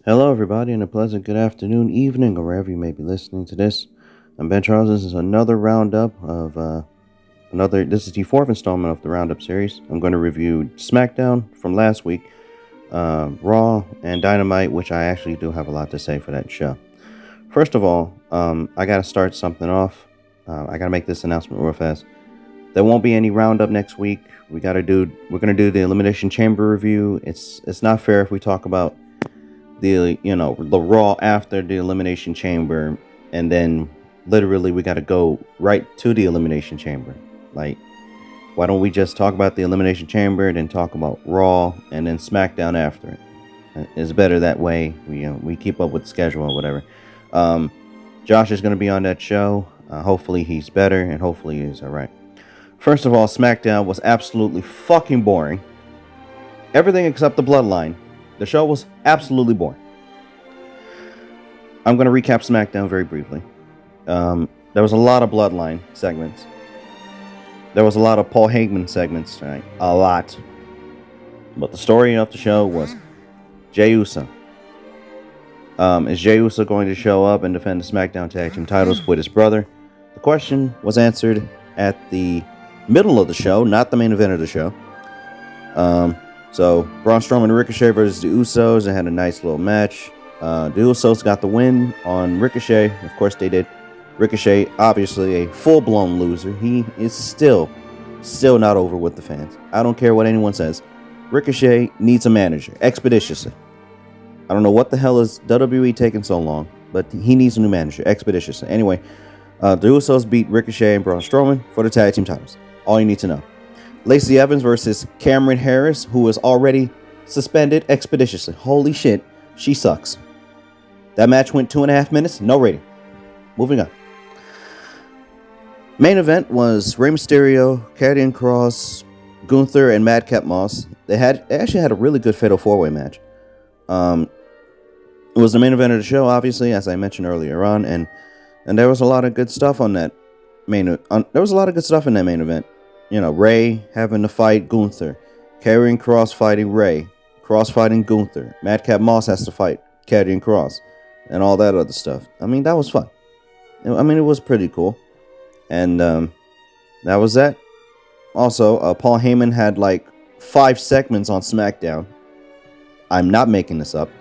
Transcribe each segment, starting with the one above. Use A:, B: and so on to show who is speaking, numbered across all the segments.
A: Hello, everybody, and a pleasant good afternoon, evening, or wherever you may be listening to this. I'm Ben Charles. This is another roundup of another. This is the fourth installment of the Roundup series. I'm going to review SmackDown from last week, Raw, and Dynamite, which I actually do have a lot to say for that show. First of all, I got to start something off. I got to make this announcement real fast. There won't be any Roundup next week. We're going to do the Elimination Chamber review. It's not fair if we talk about the Raw after the Elimination Chamber, and then literally we got to go right to the Elimination Chamber. Like, why don't we just talk about the Elimination Chamber, then talk about Raw, and then SmackDown after it? It's better that way. We keep up with the schedule or whatever. Josh is going to be on that show. Hopefully he's better, and hopefully he's all right. First of all, SmackDown was absolutely fucking boring. Everything except the Bloodline. The show was absolutely boring. I'm going to recap SmackDown very briefly. There was a lot of Bloodline segments. There was a lot of Paul Heyman segments tonight. A lot. But the story of the show was Jey Uso. Is Jey Uso going to show up and defend the SmackDown Tag Team titles with his brother? The question was answered at the middle of the show, not the main event of the show. So, Braun Strowman and Ricochet versus the Usos. They had a nice little match. The Usos got the win on Ricochet. Of course they did. Ricochet, obviously a full-blown loser. He is still not over with the fans. I don't care what anyone says. Ricochet needs a manager, expeditiously. I don't know what the hell is WWE taking so long, but he needs a new manager, expeditiously. Anyway, the Usos beat Ricochet and Braun Strowman for the tag team titles. All you need to know. Lacey Evans versus Cameron Harris, who is already suspended expeditiously. Holy shit, she sucks. That match went 2.5 minutes, no rating. Moving on. Main event was Rey Mysterio, Karrion Kross, Gunther, and Madcap Moss. They actually had a really good Fatal 4-Way match. It was the main event of the show, obviously, as I mentioned earlier on, and there was a lot of good stuff on that there was a lot of good stuff in that main event. You know, Rey having to fight Gunther, Karrion Kross fighting Rey, Kross fighting Gunther, Madcap Moss has to fight Karrion Kross, and all that other stuff. I mean, that was fun. I mean, it was pretty cool. And that was that. Also, Paul Heyman had like 5 segments on SmackDown. I'm not making this up.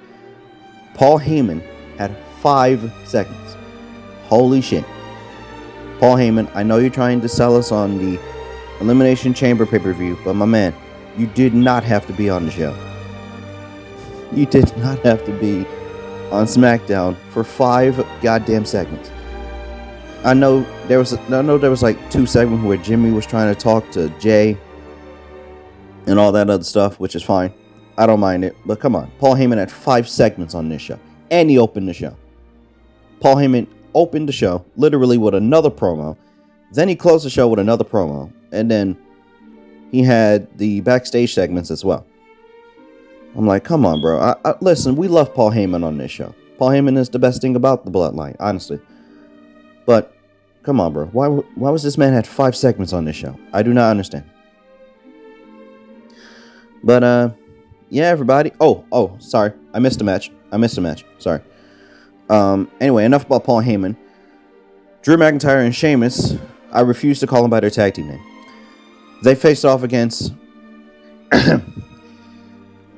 A: Paul Heyman had 5 segments. Holy shit. Paul Heyman, I know you're trying to sell us on the Elimination Chamber pay-per-view, but my man, you did not have to be on the show. You did not have to be on SmackDown for 5 goddamn segments. I know there was like 2 segments where Jimmy was trying to talk to Jay and all that other stuff, which is fine. I don't mind it, but come on. Paul Heyman had 5 segments on this show, and he opened the show. Paul Heyman opened the show literally with another promo. Then he closed the show with another promo. And then he had the backstage segments as well. I'm like, come on, bro. Listen, we love Paul Heyman on this show. Paul Heyman is the best thing about the Bloodline, honestly. But, come on, bro. Why was this man had 5 segments on this show? I do not understand. But, yeah, everybody. Oh, sorry. I missed a match. Sorry. Anyway, enough about Paul Heyman. Drew McIntyre and Sheamus, I refuse to call them by their tag team name. They faced off against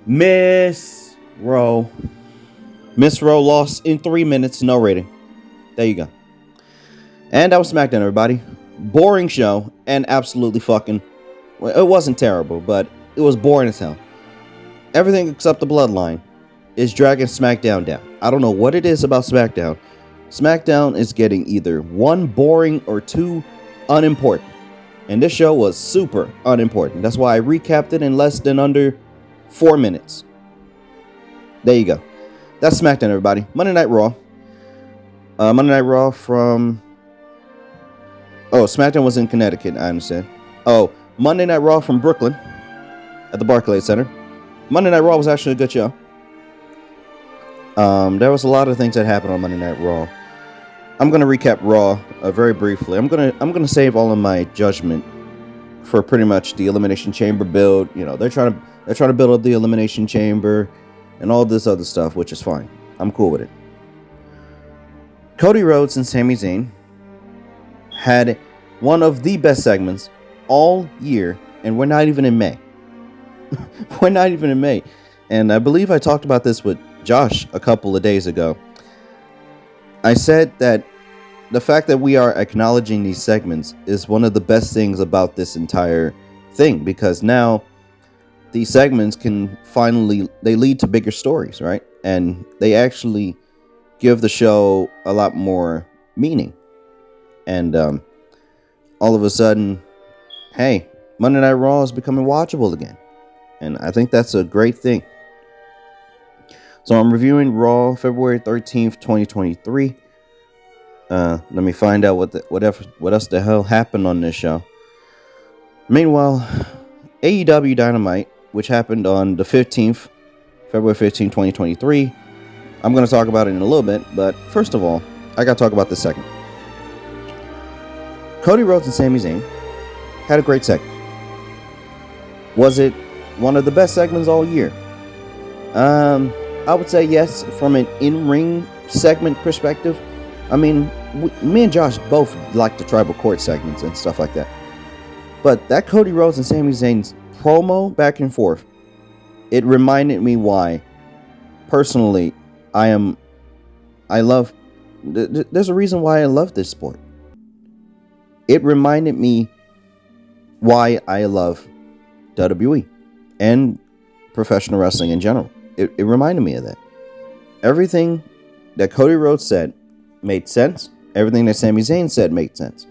A: Miss Rowe. Miss Rowe lost in 3 minutes, no rating. There you go. And that was SmackDown, everybody. Boring show, and absolutely fucking... Well, it wasn't terrible, but it was boring as hell. Everything except the Bloodline is dragging SmackDown down. I don't know what it is about SmackDown. SmackDown is getting either 1 boring or 2 unimportant. And this show was super unimportant. That's why I recapped it in less than under 4 minutes. There you go. That's SmackDown, everybody. Monday Night Raw. Monday Night Raw from... Oh, SmackDown was in Connecticut, I understand. Oh, Monday Night Raw from Brooklyn at the Barclays Center. Monday Night Raw was actually a good show. There was a lot of things that happened on Monday Night Raw. I'm going to recap Raw very briefly. I'm going to save all of my judgment for pretty much the Elimination Chamber build. You know, they're trying to build up the Elimination Chamber. and all this other stuff, which is fine. I'm cool with it. Cody Rhodes and Sami Zayn had one of the best segments all year, and we're not even in May. We're not even in May. And I believe I talked about this with Josh a couple of days ago. I said that the fact that we are acknowledging these segments is one of the best things about this entire thing, because now these segments can finally, they lead to bigger stories, right? And they actually give the show a lot more meaning. And all of a sudden, hey, Monday Night Raw is becoming watchable again. And I think that's a great thing. So I'm reviewing Raw February 13th, 2023. Let me find out what else the hell happened on this show. Meanwhile, AEW Dynamite, which happened on the 15th, February 15th, 2023. I'm going to talk about it in a little bit, but first of all, I got to talk about this segment. Cody Rhodes and Sami Zayn had a great segment. Was it one of the best segments all year? I would say yes, from an in-ring segment perspective. I mean, me and Josh both like the tribal court segments and stuff like that. But that Cody Rhodes and Sami Zayn's promo back and forth, it reminded me why, personally, there's a reason why I love this sport. It reminded me why I love WWE and professional wrestling in general. It reminded me of that. Everything that Cody Rhodes said made sense. Everything that Sami Zayn said made sense.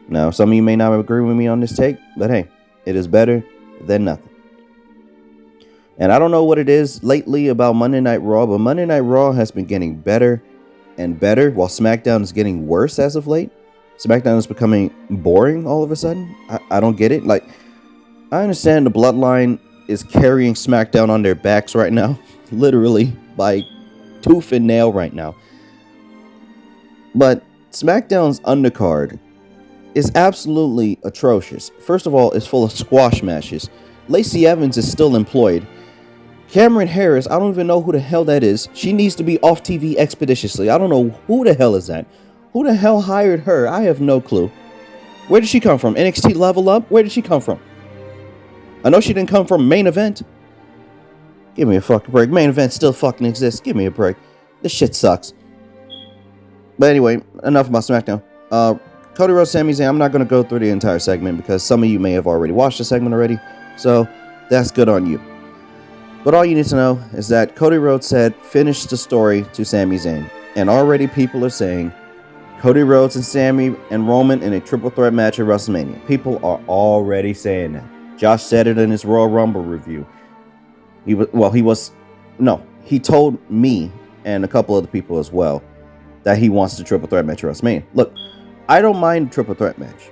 A: Now, some of you may not agree with me on this take, but hey, it is better than nothing. And I don't know what it is lately about Monday Night Raw, but Monday Night Raw has been getting better and better, while SmackDown is getting worse as of late. SmackDown is becoming boring all of a sudden. I don't get it. Like, I understand the Bloodline is carrying SmackDown on their backs right now, literally by tooth and nail right now. But SmackDown's undercard is absolutely atrocious. First of all, it's full of squash matches. Lacey Evans is still employed. Cameron Harris, I don't even know who the hell that is. She needs to be off TV expeditiously. I don't know who the hell is that. Who the hell hired her? I have no clue. Where did she come from? NXT Level Up? Where did she come from? I know she didn't come from Main Event. Give me a fucking break. Main Event still fucking exists. Give me a break. This shit sucks. But anyway, enough about SmackDown. Cody Rhodes, Sami Zayn, I'm not going to go through the entire segment because some of you may have already watched the segment already. So that's good on you. But all you need to know is that Cody Rhodes said, finish the story to Sami Zayn. And already people are saying, Cody Rhodes and Sami and Roman in a triple threat match at WrestleMania. People are already saying that. Josh said it in his Royal Rumble review. He told me and a couple other people as well that he wants the triple threat match at WrestleMania. Look, I don't mind the triple threat match.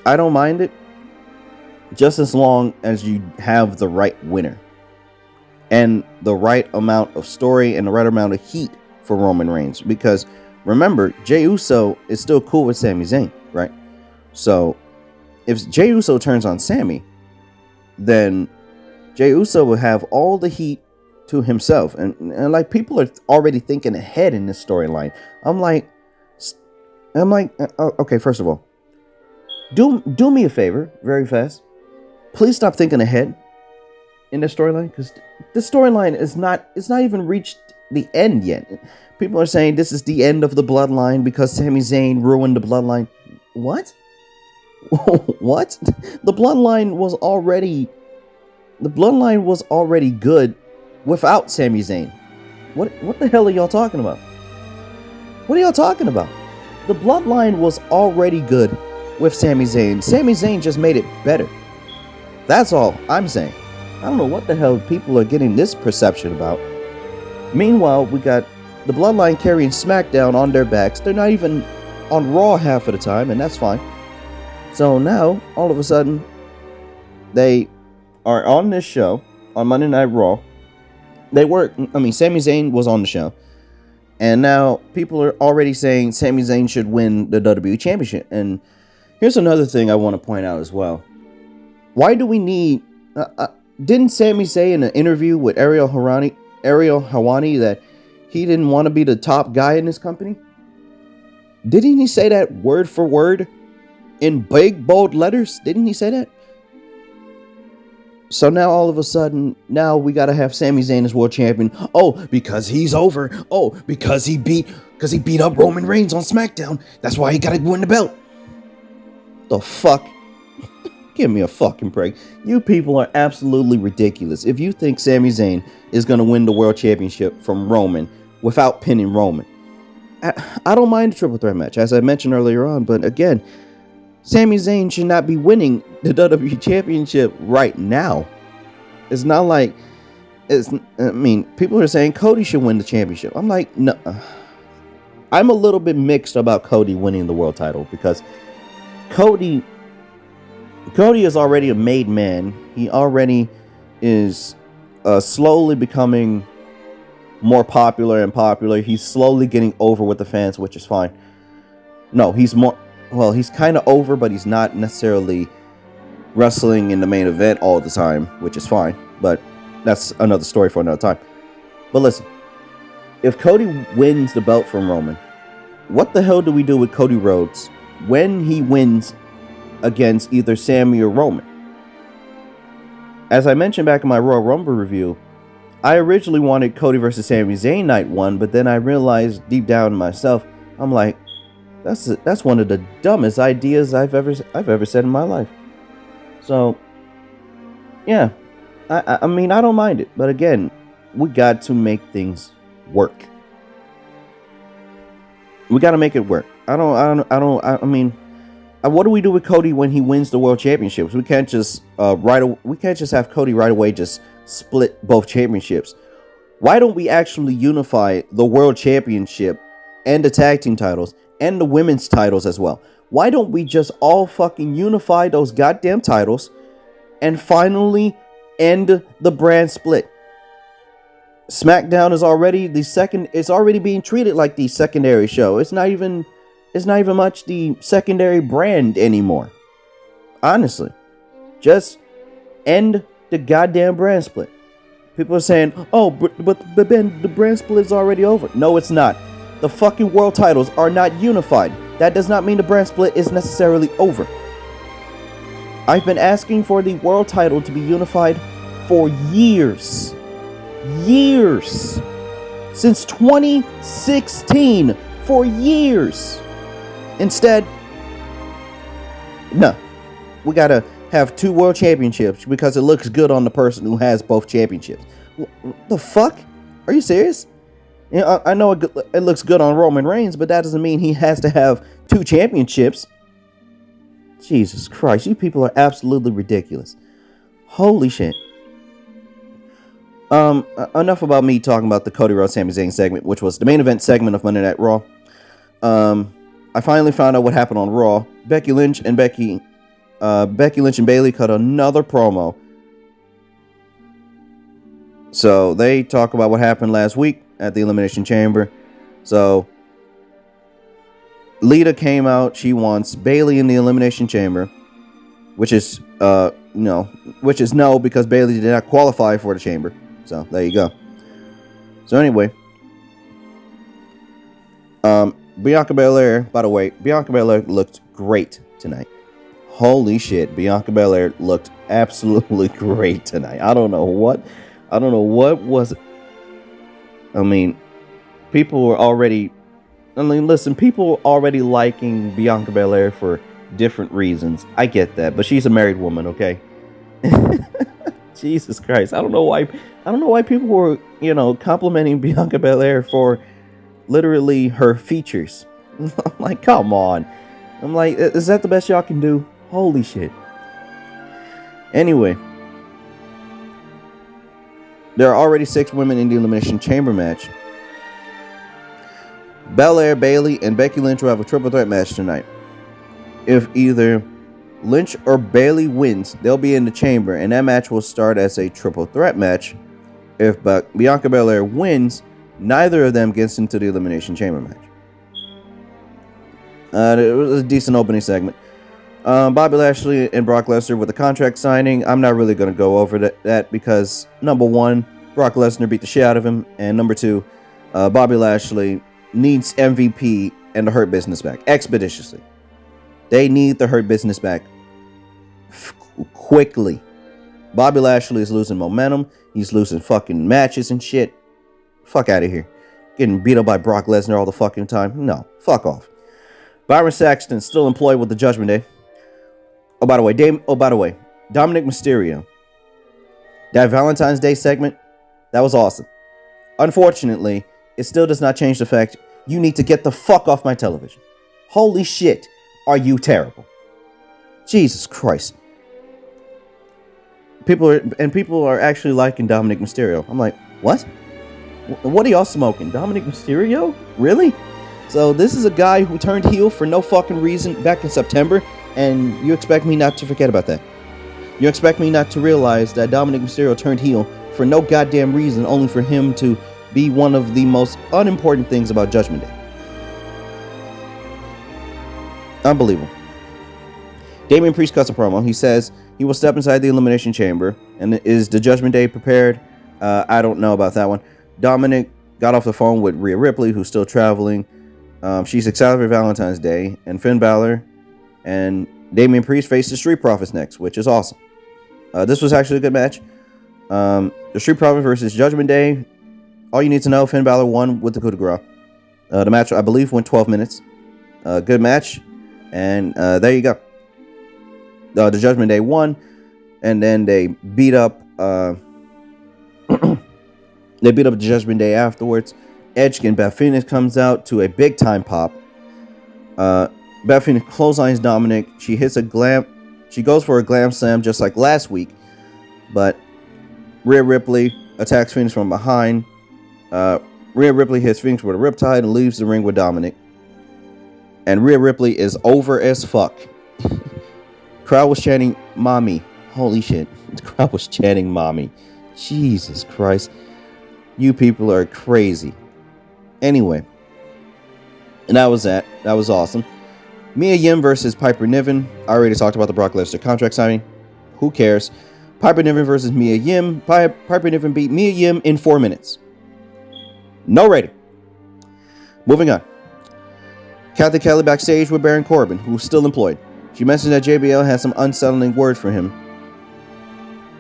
A: I don't mind it just as long as you have the right winner and the right amount of story and the right amount of heat for Roman Reigns. Because remember, Jey Uso is still cool with Sami Zayn, right? So if Jey Uso turns on Sami, then Jey Uso will have all the heat to himself. And like, people are already thinking ahead in this storyline. I'm like, okay, first of all, do me a favor, very fast. Please stop thinking ahead in this storyline, because the storyline it's not even reached the end yet. People are saying this is the end of the bloodline because Sami Zayn ruined the bloodline. What? What? The bloodline was already good without Sami Zayn. What the hell are y'all talking about? What are y'all talking about? The bloodline was already good with Sami Zayn. Sami Zayn just made it better. That's all I'm saying. I don't know what the hell people are getting this perception about. Meanwhile, we got the bloodline carrying SmackDown on their backs. They're not even on Raw half of the time, and that's fine. So now, all of a sudden, they are on this show, on Monday Night Raw. Sami Zayn was on the show. And now people are already saying Sami Zayn should win the WWE Championship. And here's another thing I want to point out as well. Why do we need... didn't Sami say in an interview with Ariel Helwani that he didn't want to be the top guy in this company? Didn't he say that word for word in big bold letters? Didn't he say that? So now all of a sudden, now we gotta have Sami Zayn as world champion. Oh, because he's over. Oh, because he beat up Roman Reigns on SmackDown. That's why he gotta win the belt. The fuck? Give me a fucking break. You people are absolutely ridiculous. If you think Sami Zayn is gonna win the world championship from Roman without pinning Roman, I don't mind a triple threat match, as I mentioned earlier on. But again, Sami Zayn should not be winning the WWE Championship right now. It's not like people are saying Cody should win the championship. I'm like, no. I'm a little bit mixed about Cody winning the world title because Cody is already a made man. He already is slowly becoming more popular and popular. He's slowly getting over with the fans, which is fine. No, he's kind of over, but he's not necessarily wrestling in the main event all the time, which is fine. But that's another story for another time. But listen, if Cody wins the belt from Roman, what the hell do we do with Cody Rhodes when he wins against either Sami or Roman? As I mentioned back in my Royal Rumble review, I originally wanted Cody versus Sami Zayn night 1, but then I realized deep down in myself, I'm like, that's one of the dumbest ideas I've ever said in my life. So, yeah, I mean, I don't mind it, but again, we got to make things work. We got to make it work. I mean, what do we do with Cody when he wins the world championships? We can't just have Cody right away just split both championships. Why don't we actually unify the world championship and the tag team titles and the women's titles as well? Why don't we just all fucking unify those goddamn titles and finally end the brand split? SmackDown is already it's already being treated like the secondary show. It's not even much the secondary brand anymore. Honestly, just end the goddamn brand split. People are saying, oh, but Ben, the brand split is already over. No, it's not. The fucking world titles are not unified. That does not mean the brand split is necessarily over. I've been asking for the world title to be unified for years. Years. Since 2016. For years. Instead, no. We gotta have 2 world championships because it looks good on the person who has both championships. What the fuck? Are you serious? You know, I know it looks good on Roman Reigns, but that doesn't mean he has to have 2 championships. Jesus Christ, you people are absolutely ridiculous. Holy shit. Enough about me talking about the Cody Rhodes Sami Zayn segment, which was the main event segment of Monday Night Raw. I finally found out what happened on Raw. Becky Lynch and Bayley cut another promo. So they talk about what happened last week at the Elimination Chamber. So Lita came out. She wants Bayley in the Elimination Chamber, which is no, because Bayley did not qualify for the Chamber. So there you go. So anyway, Bianca Belair. By the way, Bianca Belair looked great tonight. Holy shit, Bianca Belair looked absolutely great tonight. I don't know what was it. People were already liking Bianca Belair for different reasons. I get that, but she's a married woman, okay? Jesus Christ. I don't know why people were, complimenting Bianca Belair for literally her features. I'm like, come on. I'm like, is that the best y'all can do? Holy shit. Anyway, there are already 6 women in the Elimination Chamber match. Belair, Bayley, and Becky Lynch will have a triple threat match tonight. If either Lynch or Bayley wins, they'll be in the chamber, and that match will start as a triple threat match. If Bianca Belair wins, neither of them gets into the Elimination Chamber match. It was a decent opening segment. Bobby Lashley and Brock Lesnar with the contract signing. I'm not really going to go over that because, number one, Brock Lesnar beat the shit out of him. And number two, Bobby Lashley needs MVP and the Hurt Business back expeditiously. They need the Hurt Business back quickly. Bobby Lashley is losing momentum. He's losing fucking matches and shit. Fuck out of here. Getting beat up by Brock Lesnar all the fucking time. No, fuck off. Byron Saxton still employed with the Judgment Day. Oh, by the way, Dominic Mysterio. That Valentine's Day segment, that was awesome. Unfortunately, it still does not change the fact you need to get the fuck off my television. Holy shit, are you terrible? Jesus Christ. People are actually liking Dominic Mysterio. I'm like, what? What are y'all smoking? Dominic Mysterio? Really? So this is a guy who turned heel for no fucking reason back in September, and you expect me not to forget about that? You expect me not to realize that Dominic Mysterio turned heel for no goddamn reason, only for him to be one of the most unimportant things about Judgment Day. Unbelievable. Damian Priest cuts a promo. He says he will step inside the Elimination Chamber. And is the Judgment Day prepared? I don't know about that one. Dominic got off the phone with Rhea Ripley, who's still traveling. She's excited for Valentine's Day. And Finn Balor and Damian Priest face the Street Profits next, which is awesome. This was actually a good match. The Street Profits versus Judgment Day. All you need to know, Finn Balor won with the coup de grace. The match, I believe, went 12 minutes. Good match. And there you go. The Judgment Day won. And then they beat up... they beat up the Judgment Day afterwards. Edge and Beth Phoenix comes out to a big time pop. Beth Phoenix clotheslines Dominic. She hits a glam. She goes for a glam slam just like last week. But Rhea Ripley attacks Phoenix from behind. Rhea Ripley hits Phoenix with a riptide and leaves the ring with Dominic. And Rhea Ripley is over as fuck. Crowd was chanting, "Mommy." Holy shit. The crowd was chanting, "Mommy." Jesus Christ. You people are crazy. Anyway. And that was that. That was awesome. Mia Yim versus Piper Niven. I already talked about the Brock Lesnar contract signing. Who cares? Piper Niven versus Mia Yim. Piper Niven beat Mia Yim in 4 minutes. No rating. Moving on. Kathy Kelly backstage with Baron Corbin, who's still employed. She mentioned that JBL has some unsettling words for him.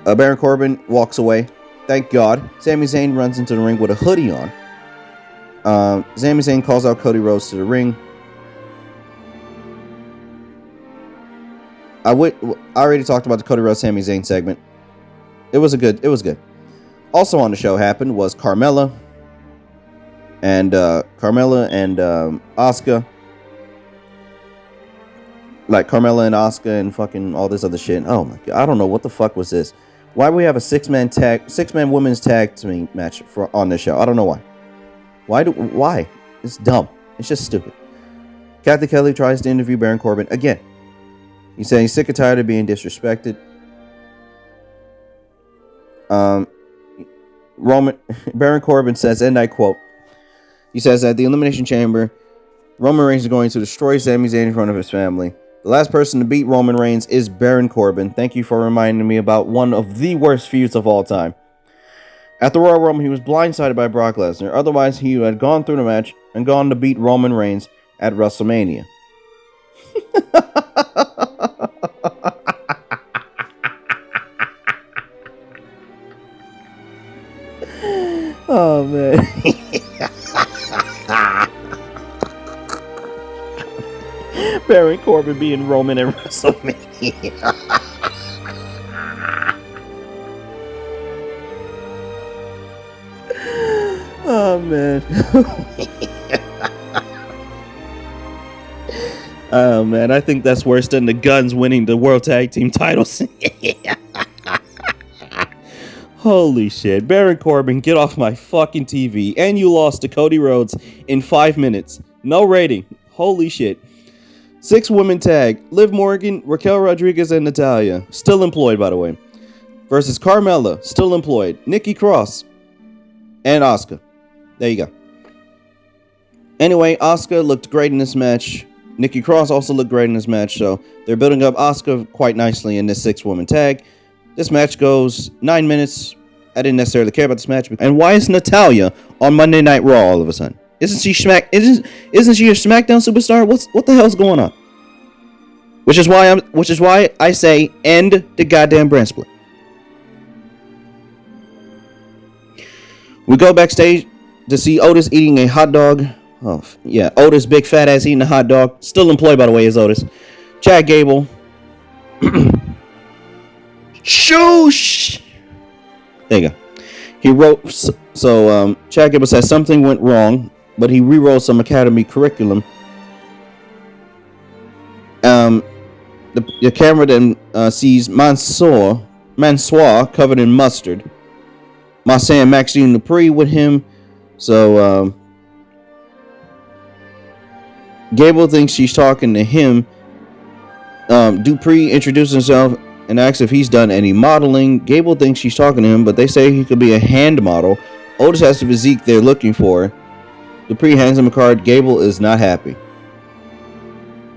A: Baron Corbin walks away. Thank God. Sami Zayn runs into the ring with a hoodie on. Sami Zayn calls out Cody Rhodes to the ring. I already talked about the Cody Rhodes Sami Zayn segment. It was good. Also on the show happened was Carmella and Asuka. Like Carmella and Asuka and fucking all this other shit. Oh my god, I don't know what the fuck was this. Why do we have a six-man women's tag team match on this show? I don't know why. Why? It's dumb. It's just stupid. Kathy Kelly tries to interview Baron Corbin again. He's saying he's sick and tired of being disrespected. Baron Corbin says, and I quote, he says at the Elimination Chamber, Roman Reigns is going to destroy Sami Zayn in front of his family. The last person to beat Roman Reigns is Baron Corbin. Thank you for reminding me about one of the worst feuds of all time. At the Royal Rumble, he was blindsided by Brock Lesnar. Otherwise, he had gone through the match and gone to beat Roman Reigns at WrestleMania. Oh, man. Baron Corbin being Roman at WrestleMania. Oh, man. Oh, man. I think that's worse than the Guns winning the World Tag Team titles. Holy shit. Baron Corbin, get off my fucking TV. And you lost to Cody Rhodes in 5 minutes. No rating. Holy shit. 6 women tag. Liv Morgan, Raquel Rodriguez, and Natalya. Still employed, by the way. Versus Carmella. Still employed. Nikki Cross. And Asuka. There you go. Anyway, Asuka looked great in this match. Nikki Cross also looked great in this match, so they're building up Asuka quite nicely in this 6-woman tag. This match goes 9 minutes. I didn't necessarily care about this match. And why is Natalya on Monday Night Raw all of a sudden? Isn't she a SmackDown superstar? What the hell's going on? Which is why I say end the goddamn brand split. We go backstage to see Otis eating a hot dog. Oh, yeah. Otis, big fat ass eating a hot dog. Still employed, by the way, is Otis. Chad Gable. Shoosh! There you go. He wrote... So, Chad Gable says something went wrong, but he rewrote some Academy curriculum. The camera then sees Mansoor covered in mustard. Marseille and Maxine Dupree with him. So, Gable thinks she's talking to him. Dupree introduces himself and asks if he's done any modeling. Gable thinks she's talking to him, but they say he could be a hand model. Otis has the physique they're looking for. Dupree hands him a card. Gable is not happy.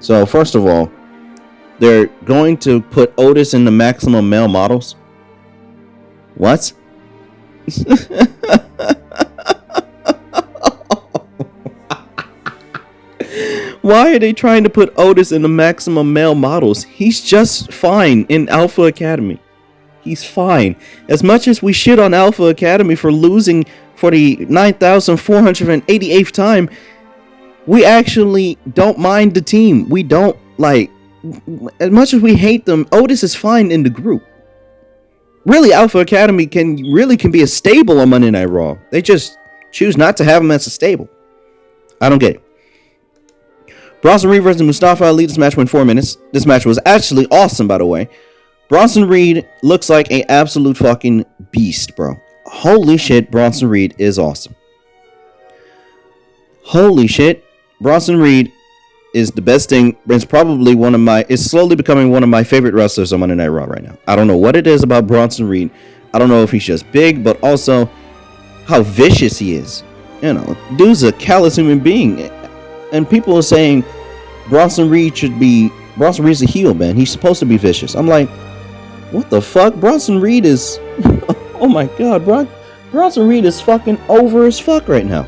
A: So, first of all, they're going to put Otis in the Maximum Male Models. What? Why are they trying to put Otis in the Maximum Male Models? He's just fine in Alpha Academy. He's fine. As much as we shit on Alpha Academy for losing for the 9,488th time, we actually don't mind the team. We don't, like, as much as we hate them, Otis is fine in the group. Really, Alpha Academy can be a stable on Monday Night Raw. They just choose not to have him as a stable. I don't get it. Bronson Reed versus Mustafa Ali. This match went 4 minutes. This match was actually awesome, by the way. Bronson Reed looks like an absolute fucking beast, bro. Holy shit, Bronson Reed is awesome. Holy shit, Bronson Reed is the best thing. It's slowly becoming one of my favorite wrestlers on Monday Night Raw right now. I don't know what it is about Bronson Reed. I don't know if he's just big, but also how vicious he is. You know, dude's a callous human being. And people are saying Bronson Reed's a heel, man. He's supposed to be vicious. I'm like, what the fuck? Bronson Reed is... oh my god, Bronson Reed is fucking over as fuck right now.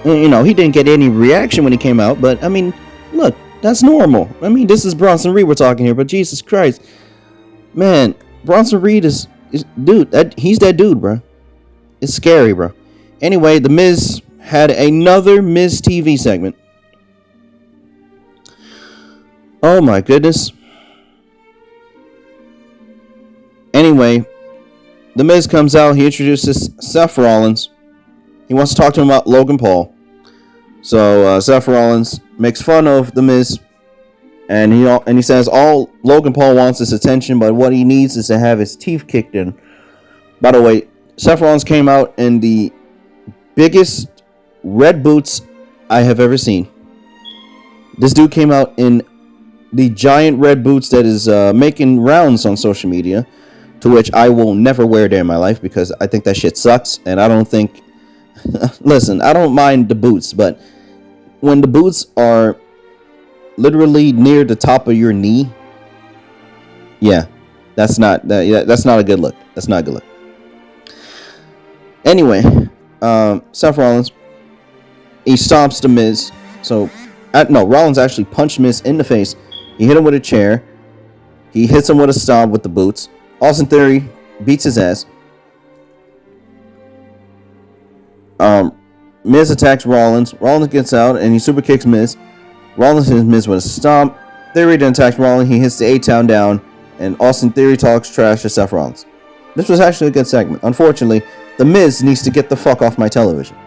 A: You know, he didn't get any reaction when he came out, but, I mean, look, that's normal. I mean, this is Bronson Reed we're talking here, but Jesus Christ. Man, Bronson Reed is dude, he's that dude, bro. It's scary, bro. Anyway, The Miz had another Miz TV segment. Oh my goodness. Anyway, The Miz comes out. He introduces Seth Rollins. He wants to talk to him about Logan Paul. So Seth Rollins makes fun of The Miz, and he says all Logan Paul wants is attention, but what he needs is to have his teeth kicked in. By the way, Seth Rollins came out in the biggest red boots I have ever seen. This dude came out in the giant red boots that is making rounds on social media, to which I will never wear a day in my life because I think that shit sucks, and I don't think... Listen, I don't mind the boots, but when the boots are literally near the top of your knee, yeah, that's not a good look. That's not a good look. Anyway, Seth Rollins, he stomps The Miz. So, Rollins actually punched Miz in the face. He hit him with a chair. He hits him with a stomp with the boots. Austin Theory beats his ass. Miz attacks Rollins. Rollins gets out and he super kicks Miz. Rollins hits Miz with a stomp. Theory then attacks Rollins. He hits the A-Town down, and Austin Theory talks trash to Seth Rollins. This was actually a good segment. Unfortunately, The Miz needs to get the fuck off my television.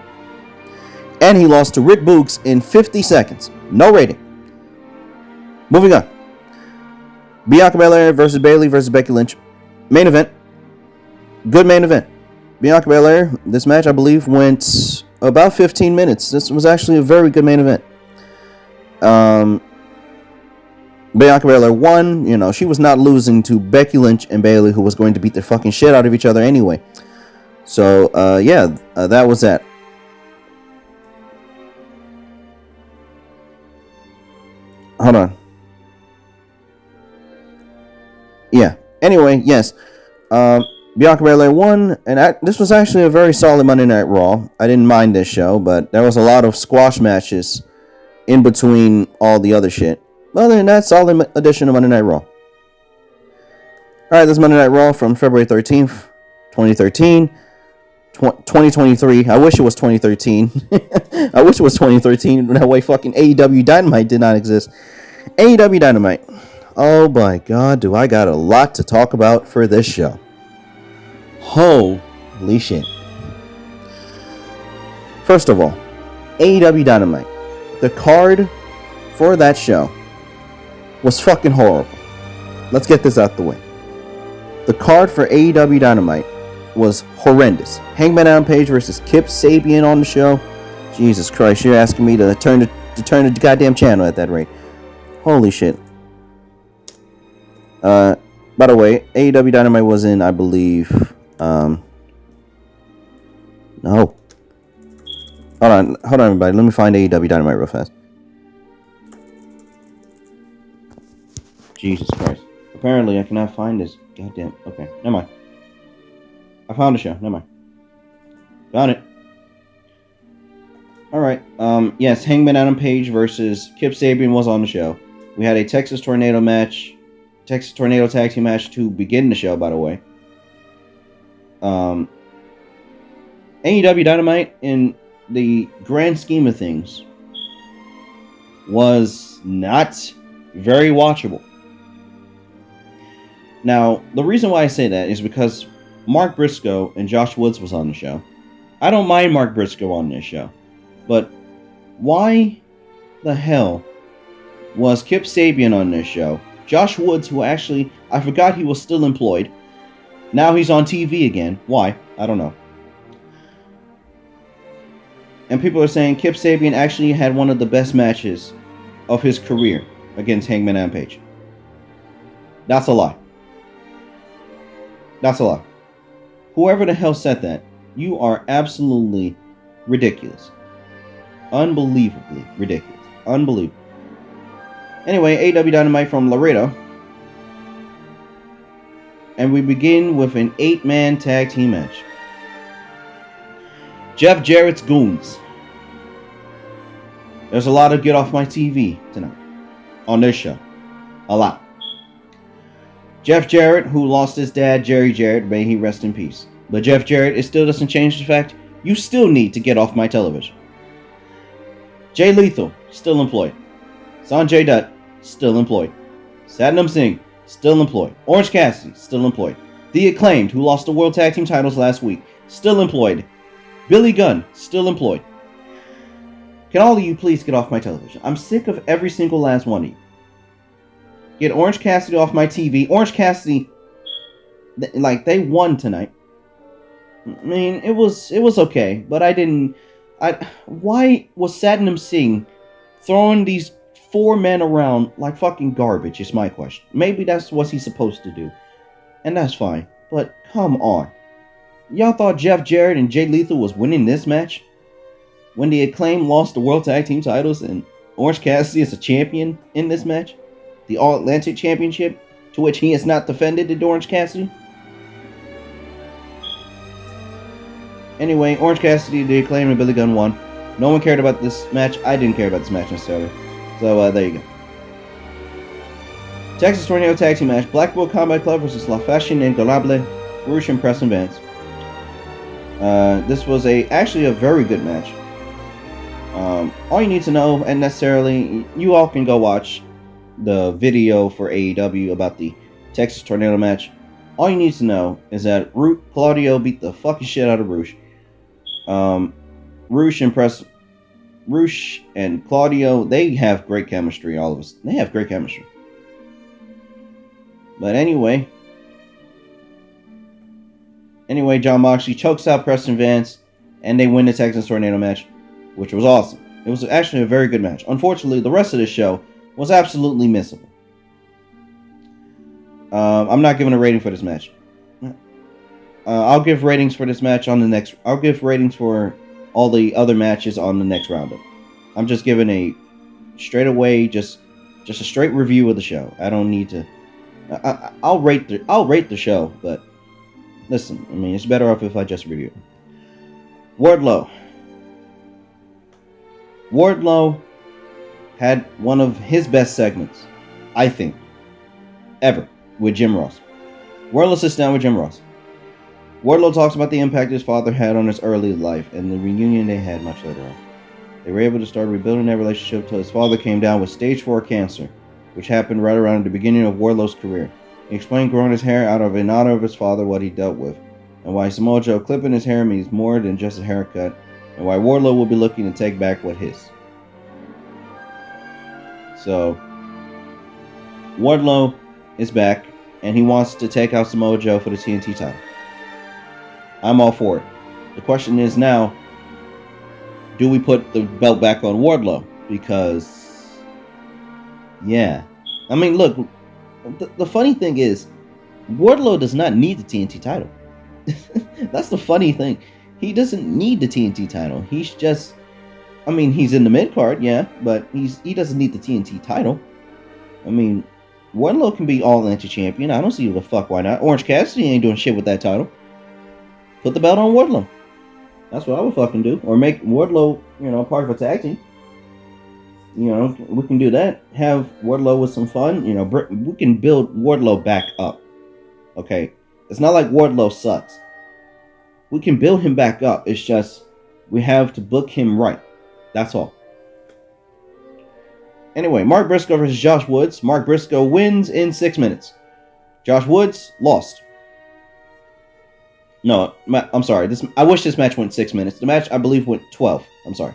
A: And he lost to Rick Boogs in 50 seconds. No rating. Moving on. Bianca Belair versus Bayley versus Becky Lynch. Main event. Good main event. Bianca Belair, this match I believe went about 15 minutes. This was actually a very good main event. Bianca Belair won. You know, she was not losing to Becky Lynch and Bayley, who was going to beat the fucking shit out of each other anyway. So, that was that. hold on. Yeah. Anyway, yes. Bianca Belair won, and this was actually a very solid Monday Night Raw. I didn't mind this show, but there was a lot of squash matches in between all the other shit. But other than that, solid edition of Monday Night Raw. Alright, this is Monday Night Raw from February 13th, 2013. 2023. I wish it was 2013. I wish it was 2013. That way fucking AEW Dynamite did not exist. AEW Dynamite. Oh my god, do I got a lot to talk about for this show. Holy shit. First of all, AEW Dynamite. The card for that show was fucking horrible. Let's get this out the way. The card for AEW Dynamite was horrendous. Hangman Adam Page versus Kip Sabian on the show. Jesus Christ, you're asking me to turn the goddamn channel at that rate. Holy shit. By the way, AEW Dynamite was in, I believe, no. Hold on, everybody. Let me find AEW Dynamite real fast. Jesus Christ. Apparently, I cannot find this. Goddamn. Okay, never mind. I found the show. Never mind. Got it. Alright. Yes, Hangman Adam Page versus Kip Sabian was on the show. We had a Texas Tornado match. Texas Tornado tag team match to begin the show, by the way. AEW Dynamite, in the grand scheme of things, was not very watchable. Now, the reason why I say that is because Mark Briscoe and Josh Woods was on the show. I don't mind Mark Briscoe on this show. But why the hell was Kip Sabian on this show? Josh Woods, who actually, I forgot he was still employed. Now he's on TV again. Why? I don't know. And people are saying Kip Sabian actually had one of the best matches of his career against Hangman Adam Page. That's a lie. That's a lie. Whoever the hell said that, you are absolutely ridiculous. Unbelievably ridiculous. Unbelievable. Anyway, AEW Dynamite from Laredo. And we begin with an 8-man tag team match. Jeff Jarrett's Goons. There's a lot of get off my TV tonight. On this show. A lot. Jeff Jarrett, who lost his dad, Jerry Jarrett, may he rest in peace. But Jeff Jarrett, it still doesn't change the fact you still need to get off my television. Jay Lethal, still employed. Sanjay Dutt, still employed. Satnam Singh, still employed. Orange Cassidy, still employed. The Acclaimed, who lost the World Tag Team titles last week, still employed. Billy Gunn, still employed. Can all of you please get off my television? I'm sick of every single last one of you. Get Orange Cassidy off my TV. Orange Cassidy, like, they won tonight. I mean, it was okay, but why was Satnam Singh throwing these 4 men around like fucking garbage is my question. Maybe that's what he's supposed to do, and that's fine, but come on. Y'all thought Jeff Jarrett and Jay Lethal was winning this match? When the Acclaim lost the World Tag Team titles and Orange Cassidy is a champion in this match? The All-Atlantic Championship, to which he has not defended to Orange Cassidy? Anyway, Orange Cassidy, The Acclaim, and Billy Gunn won. No one cared about this match. I didn't care about this match necessarily. So, there you go. Texas Tornado Tag Team match. Blackpool Combat Club versus La Fashion Ingolable, Rush and Preston Vance. This was actually a very good match. All you need to know, and necessarily, you all can go watch the video for AEW about the Texas Tornado match. All you need to know is that Claudio beat the fucking shit out of Rush. Rush and Claudio, they have great chemistry, all of us. They have great chemistry. But anyway, Jon Moxley chokes out Preston Vance, and they win the Texas Tornado match, which was awesome. It was actually a very good match. Unfortunately, the rest of the show was absolutely missable. I'm not giving a rating for this match. I'll give ratings for this match on the next. I'll give ratings for all the other matches on the next roundup. I'm just giving a straight away, just Just a straight review of the show. I don't need to. I'll rate the show, but listen, I mean, it's better off if I just review it. Wardlow. Wardlow had one of his best segments, I think, ever, with Jim Ross. Wardlow sits down with Jim Ross. Wardlow talks about the impact his father had on his early life and the reunion they had much later on. They were able to start rebuilding their relationship until his father came down with stage 4 cancer, which happened right around the beginning of Wardlow's career. He explained growing his hair out of in honor of his father what he dealt with, and why Samoa Joe clipping his hair means more than just a haircut, and why Wardlow will be looking to take back what his. So, Wardlow is back, and he wants to take out Samoa Joe for the TNT title. I'm all for it. The question is now, do we put the belt back on Wardlow? Because, yeah. I mean, look, the funny thing is, Wardlow does not need the TNT title. That's the funny thing. He doesn't need the TNT title. He's just, I mean, he's in the mid-card, yeah, but he doesn't need the TNT title. I mean, Wardlow can be all-Atlantic champion. I don't see the fuck why not. Orange Cassidy ain't doing shit with that title. Put the belt on Wardlow. That's what I would fucking do. Or make Wardlow, part of a tag team. We can do that. Have Wardlow with some fun. We can build Wardlow back up. Okay? It's not like Wardlow sucks. We can build him back up. It's just, we have to book him right. That's all. Anyway, Mark Briscoe versus Josh Woods. Mark Briscoe wins in 6 minutes. Josh Woods lost. No, I'm sorry. I wish this match went 6 minutes. The match, I believe, went 12. I'm sorry.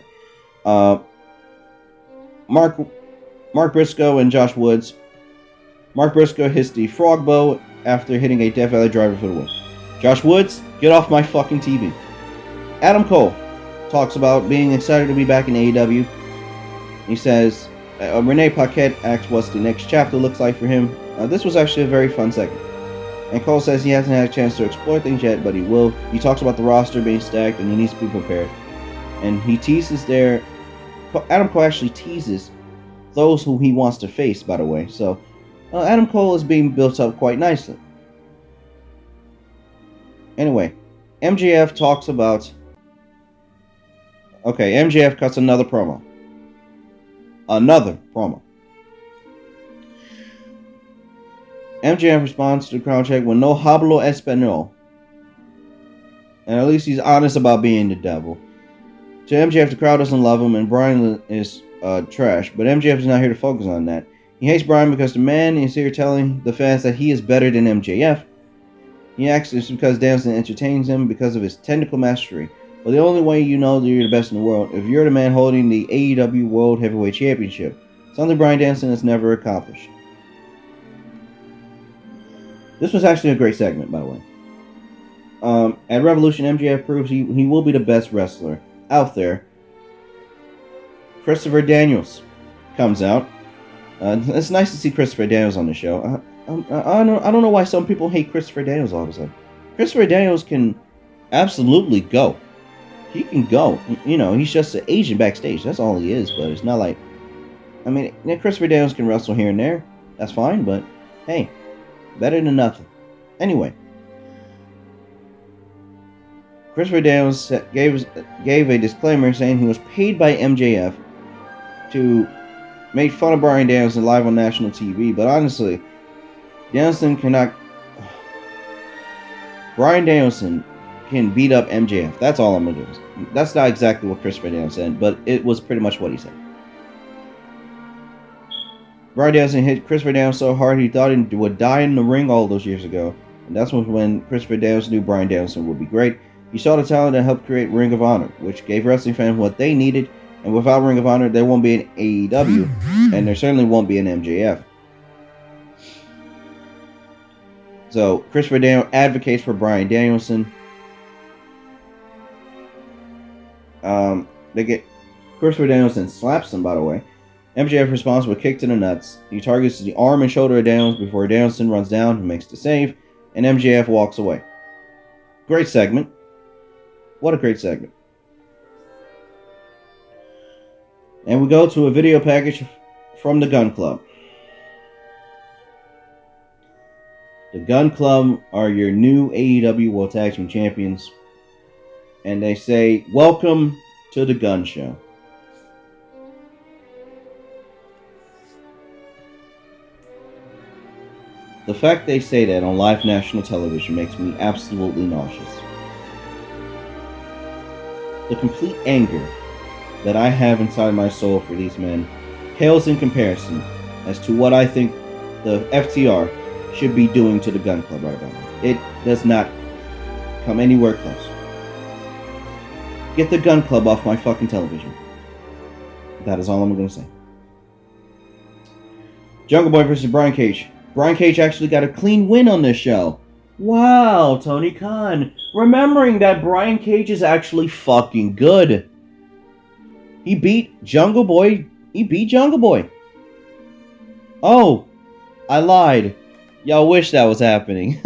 A: Mark Briscoe and Josh Woods. Mark Briscoe hits the frog bow after hitting a Death Valley driver for the win. Josh Woods, get off my fucking TV. Adam Cole talks about being excited to be back in AEW. He says, Renee Paquette asks what the next chapter looks like for him. This was actually a very fun segment. And Cole says he hasn't had a chance to explore things yet, but he will. He talks about the roster being stacked and he needs to be prepared. And he teases Adam Cole actually teases those who he wants to face, by the way. So, Adam Cole is being built up quite nicely. Anyway, MJF talks about... Okay, MJF cuts another promo. MJF responds to the crowd check with no hablo español. And at least he's honest about being the devil. To MJF, the crowd doesn't love him and Brian is trash. But MJF is not here to focus on that. He hates Brian because the man is here telling the fans that he is better than MJF. He acts this because Danielson entertains him because of his technical mastery. But the only way you know that you're the best in the world if you're the man holding the AEW World Heavyweight Championship. Something Brian Danielson has never accomplished. This was actually a great segment, by the way. At Revolution, MJF proves he will be the best wrestler out there. Christopher Daniels comes out. It's nice to see Christopher Daniels on the show. I don't know why some people hate Christopher Daniels all of a sudden. Christopher Daniels can absolutely go. He can go. He's just an agent backstage. That's all he is. But it's not like... I mean, Christopher Daniels can wrestle here and there. That's fine, but hey, better than nothing. Anyway, Christopher Daniels gave a disclaimer saying he was paid by MJF to make fun of Brian Danielson live on national TV. But honestly, Danielson cannot... Brian Danielson can beat up MJF. That's all I'm going to do. That's not exactly what Christopher Daniels said, but it was pretty much what he said. Brian Danielson hit Christopher Daniels so hard he thought he would die in the ring all those years ago. And that's when Christopher Daniels knew Brian Danielson would be great. He saw the talent that helped create Ring of Honor, which gave wrestling fans what they needed. And without Ring of Honor, there won't be an AEW, and there certainly won't be an MJF. So, Christopher Daniels advocates for Brian Danielson. Christopher Danielson slaps him, by the way. MJF responds with a kick to the nuts. He targets the arm and shoulder of Daniels before Danielson runs down and makes the save, and MJF walks away. Great segment. What a great segment. And we go to a video package from the Gun Club. Gun Club are your new AEW World Tag Team Champions. And they say, welcome to the Gun Show. The fact they say that on live national television makes me absolutely nauseous. The complete anger that I have inside my soul for these men pales in comparison as to what I think the FTR should be doing to the Gun Club right now. It does not come anywhere close. Get the Gun Club off my fucking television. That is all I'm going to say. Jungle Boy versus Brian Cage. Brian Cage actually got a clean win on this show. Wow, Tony Khan. Remembering that Brian Cage is actually fucking good. He beat Jungle Boy. Oh, I lied. Y'all wish that was happening.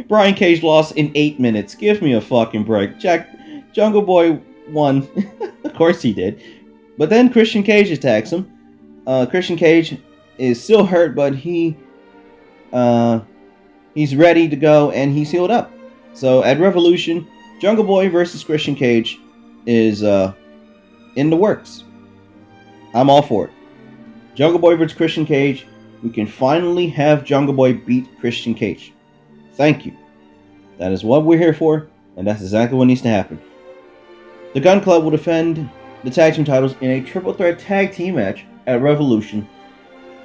A: Brian Cage lost in 8 minutes. Give me a fucking break. Jungle Boy won. Of course he did. But then Christian Cage attacks him. Christian Cage is still hurt, but he's ready to go and he's healed up. So at Revolution, Jungle Boy versus Christian Cage is in the works. I'm all for it. Jungle Boy versus Christian Cage. We can finally have Jungle Boy beat Christian Cage. Thank you. That is what we're here for, and that's exactly what needs to happen. The Gun Club will defend the tag team titles in a triple threat tag team match at Revolution.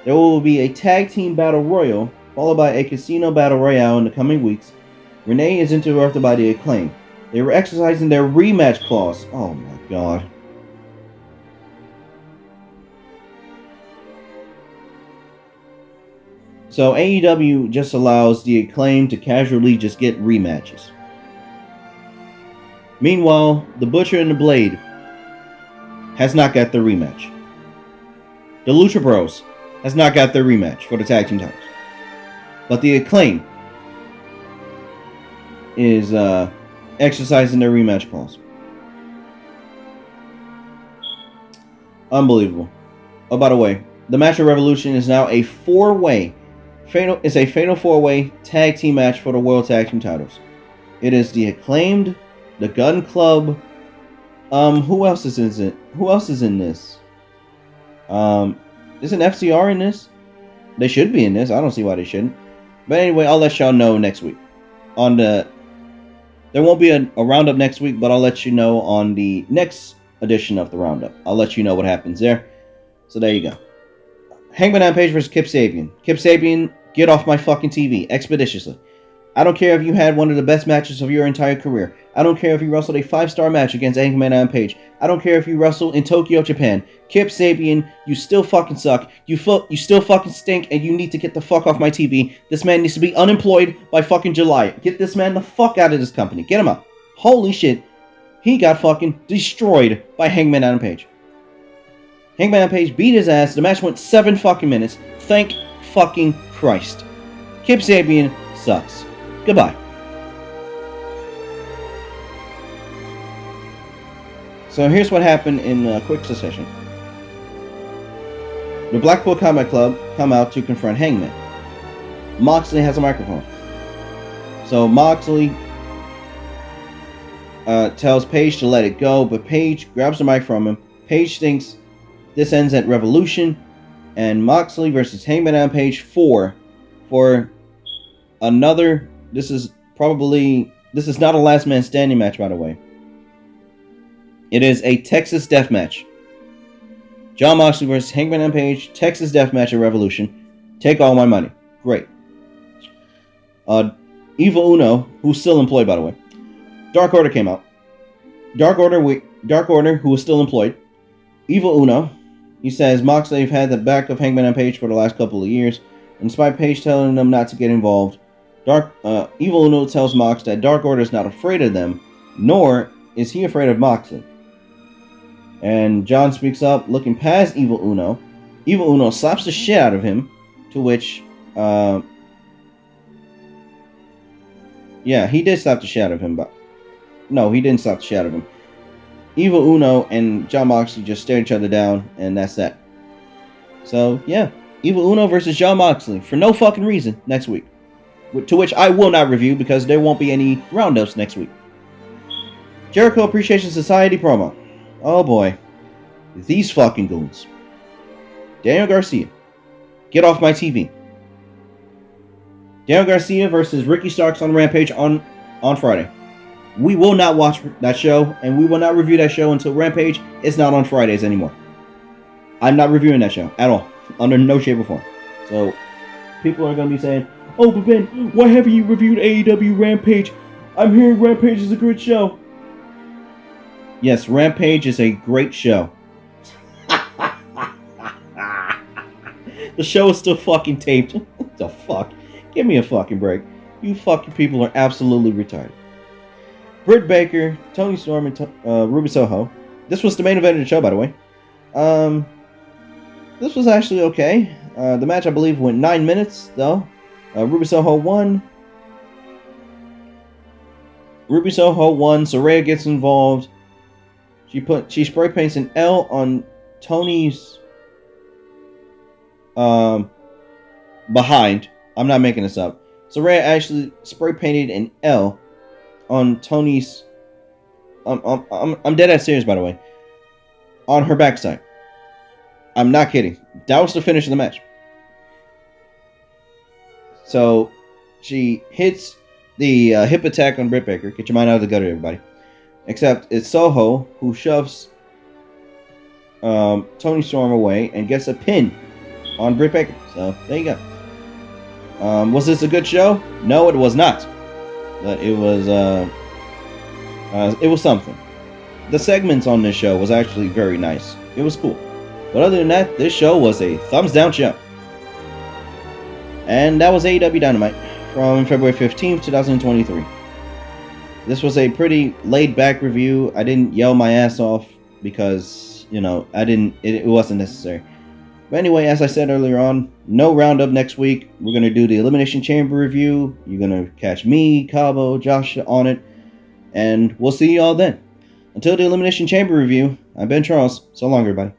A: There will be a tag team battle royal, followed by a casino battle royale in the coming weeks. Renee is interrupted by the Acclaim. They were exercising their rematch clause. Oh my god. So AEW just allows the Acclaim to casually just get rematches. Meanwhile, the Butcher and the Blade has not got their rematch. The Lucha Bros has not got their rematch for the tag team titles. But the Acclaim is exercising their rematch clause. Unbelievable. Oh, by the way, the match of Revolution is now a four-way. It's a fatal four-way tag team match for the World Tag Team titles. It is the Acclaimed, the Gun Club. Who else is in it? Who else is in this? Isn't FCR in this? They should be in this. I don't see why they shouldn't. But anyway, I'll let y'all know next week. There won't be a roundup next week, but I'll let you know on the next edition of the roundup. I'll let you know what happens there. So there you go. Hangman Adam Page versus Kip Sabian. Kip Sabian, get off my fucking TV expeditiously. I don't care if you had one of the best matches of your entire career. I don't care if you wrestled a 5-star match against Hangman Adam Page. I don't care if you wrestled in Tokyo, Japan. Kip Sabian, you still fucking suck. You still fucking stink, and you need to get the fuck off my TV. This man needs to be unemployed by fucking July. Get this man the fuck out of this company. Get him out. Holy shit. He got fucking destroyed by Hangman Adam Page. Hangman Adam Page beat his ass. The match went 7 fucking minutes. Thank fucking Christ. Kip Sabian sucks. Goodbye. So here's what happened in quick succession. The Blackpool Combat Club come out to confront Hangman. Moxley has a microphone. So Moxley tells Page to let it go, but Page grabs the mic from him. Page thinks this ends at Revolution, and Moxley versus Hangman Adam Page 4 for another. This is not a last man standing match, by the way. It is a Texas Death Match. Jon Moxley versus Hangman Adam Page, Texas Death Match at Revolution. Take all my money. Great. Evil Uno, who's still employed, by the way. Dark Order came out. Dark Order, who was still employed. Evil Uno, he says Moxley have had the back of Hangman Adam Page for the last couple of years, and despite Page telling them not to get involved, Evil Uno tells Mox that Dark Order is not afraid of them, nor is he afraid of Moxley. And John speaks up, looking past Evil Uno. Evil Uno slaps the shit out of him, to which, yeah, he did slap the shit out of him, but no, he didn't slap the shit out of him. Evil Uno and Jon Moxley just stare each other down, and that's that. So, yeah, Evil Uno versus Jon Moxley for no fucking reason next week. To which I will not review because there won't be any roundups next week. Jericho Appreciation Society promo. Oh boy. These fucking goons. Daniel Garcia. Get off my TV. Daniel Garcia versus Ricky Starks on Rampage on Friday. We will not watch that show, and we will not review that show until Rampage is not on Fridays anymore. I'm not reviewing that show at all. Under no shape or form. So, people are going to be saying, oh, but Ben, why haven't you reviewed AEW Rampage? I'm hearing Rampage is a good show. Yes, Rampage is a great show. The show is still fucking taped. What the fuck? Give me a fucking break. You fucking people are absolutely retarded. Britt Baker, Toni Storm, and Ruby Soho. This was the main event of the show, by the way. This was actually okay. The match, I believe, went 9 minutes, though. Ruby Soho won. Saraya gets involved. She spray paints an L on Tony's behind. I'm not making this up. Saraya actually spray painted an L on Tony's. I'm dead ass serious, by the way. On her backside. I'm not kidding. That was the finish of the match. So she hits the hip attack on Britt Baker. Get your mind out of the gutter, everybody. Except it's Soho who shoves Toni Storm away and gets a pin on Britt Baker. So there you go. Was this a good show? No, it was not. But it was something. The segments on this show was actually very nice. It was cool. But other than that, this show was a thumbs down show. And that was AEW Dynamite from February 15th, 2023. This was a pretty laid back review. I didn't yell my ass off because, it wasn't necessary. But anyway, as I said earlier on, no roundup next week. We're going to do the Elimination Chamber review. You're going to catch me, Cabo, Josh on it. And we'll see you all then. Until the Elimination Chamber review, I'm Ben Charles. So long, everybody.